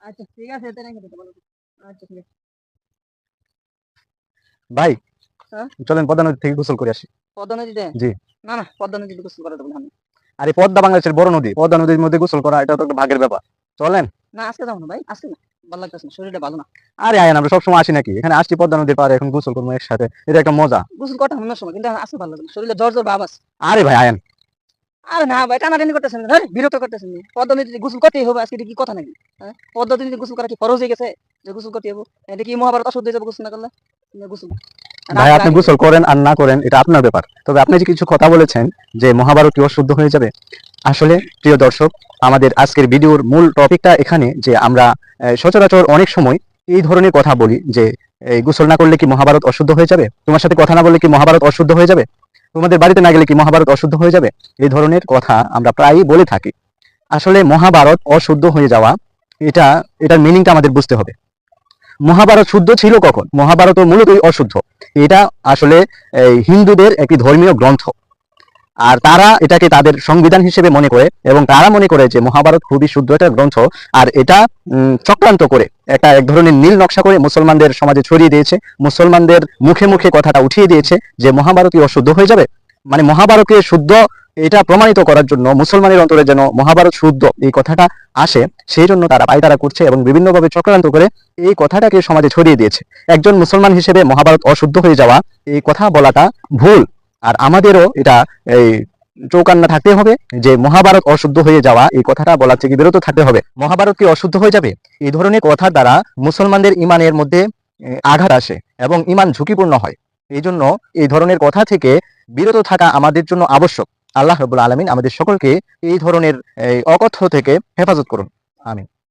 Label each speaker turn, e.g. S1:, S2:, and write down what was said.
S1: আচ্ছা ঠিক আছে, এটা রেখে দিতে বলো। আচ্ছা ঠিক আছে।
S2: ভাই
S1: হ্যাঁ,
S2: চলেন পদ্মা নদী থেকে গোসল করে আসি।
S1: পদ্মা নদীতে?
S2: জি।
S1: না না, পদ্মা নদীতে গোসল করা যাবে না।
S2: আর এই পদ্মা বাংলাদেশের বড় নদী, পদ্মা নদীর মধ্যে গোসল করা এটা তো একটা ভাগ্যের ব্যাপার। চলেন।
S1: না আজকে যাবো না ভাই, আজকে না, ভালো লাগতেছে না, শরীরটা ভালো না।
S2: আরে আয়েন, আমরা সবসময় আসি নাকি? এখানে আসছি পদ্মা নদীর পাড়ে, এখন গোসল করবো একসাথে, এটা একটা মজা।
S1: গোসল করতে অন্য সময়, কিন্তু আজকে ভালো লাগে না, শরীরে জ্বর জ্বর ভাব আছে।
S2: আরে ভাই আয়েন।
S1: আরে না ভাই, টানাটানি করতেছেন না, বিরক্ত করতেছেন না। পদ্মা নদীতে গোসল করতেই হবে আজকে, এটা কি কথা নাকি? হ্যাঁ, পদ্মা নদীতে গোসল করা কি ফরজ হয়ে গেছে যে গোসল করতে হবে? এটা কি মহাভারত অশুদ্ধ হয়ে যাবে গোসল না করলে? গোসল
S2: ভাই
S1: রাখেন
S2: আপনি
S1: রাখেন।
S2: গোসল করেন আর না করেন এটা আপনার ব্যাপার, তবে আপনি যে কিছু কথা বলেছেন যে মহাভারত কি অশুদ্ধ হয়ে যাবে, আসলে প্রিয় দর্শক, আমাদের আজকের ভিডিওর মূল টপিকটা এখানে যে আমরা সচরাচর অনেক সময় এই ধরনের কথা বলি যে এই গোসল না করলে কি মহাভারত অশুদ্ধ হয়ে যাবে, তোমার সাথে কথা না বললে কি মহাভারত অশুদ্ধ হয়ে যাবে, তোমাদের বাড়িতে না গেলে কি মহাভারত অশুদ্ধ হয়ে যাবে, এই ধরনের কথা আমরা প্রায়ই বলে থাকি। আসলে মহাভারত অশুদ্ধ হয়ে যাওয়া, এটা এটার মিনিংটা আমাদের বুঝতে হবে। মহাভারত শুদ্ধ ছিল কখন? মহাভারত মূলতই অশুদ্ধ। এটা আসলে এই হিন্দুদের একটি ধর্মীয় গ্রন্থ, আর তারা এটাকে তাদের সংবিধান হিসেবে মনে করে, এবং তারা মনে করে যে মহাভারত খুবই শুদ্ধ একটা গ্রন্থ। আর এটা চক্রান্ত করে এক ধরনের নীল নকশা করে মুসলমানদের সমাজে ছড়িয়ে দিয়েছে, মুসলমানদের মুখে মুখে কথাটা উঠিয়ে দিয়েছে যে মহাভারতই অশুদ্ধ হয়ে যাবে। মানে মহাভারতকে শুদ্ধ এটা প্রমাণিত করার জন্য মুসলমানের অন্তরে যেন মহাভারত শুদ্ধ এই কথাটা আসে, সেই জন্য তারা পায়তারা করছে এবং বিভিন্নভাবে চক্রান্ত করে এই কথাটাকে সমাজে ছড়িয়ে দিয়েছে। একজন মুসলমান হিসেবে মহাভারত অশুদ্ধ হয়ে যাওয়া এই কথা বলাটা ভুল। আর আমাদেরও এটা এই চৌকান্না থাকতে হবে যে মহাভারত অশুদ্ধ হয়ে যাওয়া এই কথাটা বলা থেকে বিরত থাকতে হবে। মহাভারত কি অশুদ্ধ হয়ে যাবে? এই ধরনের কথার দ্বারা মুসলমানদের ইমানের মধ্যে আঘাত আসে এবং ইমান ঝুঁকিপূর্ণ হয়। এই জন্য এই ধরনের কথা থেকে বিরত থাকা আমাদের জন্য আবশ্যক। আল্লাহ রাব্বুল আলামিন আমাদের সকলকে এই ধরনের অকথ্য থেকে হেফাজত করুন। আমিন।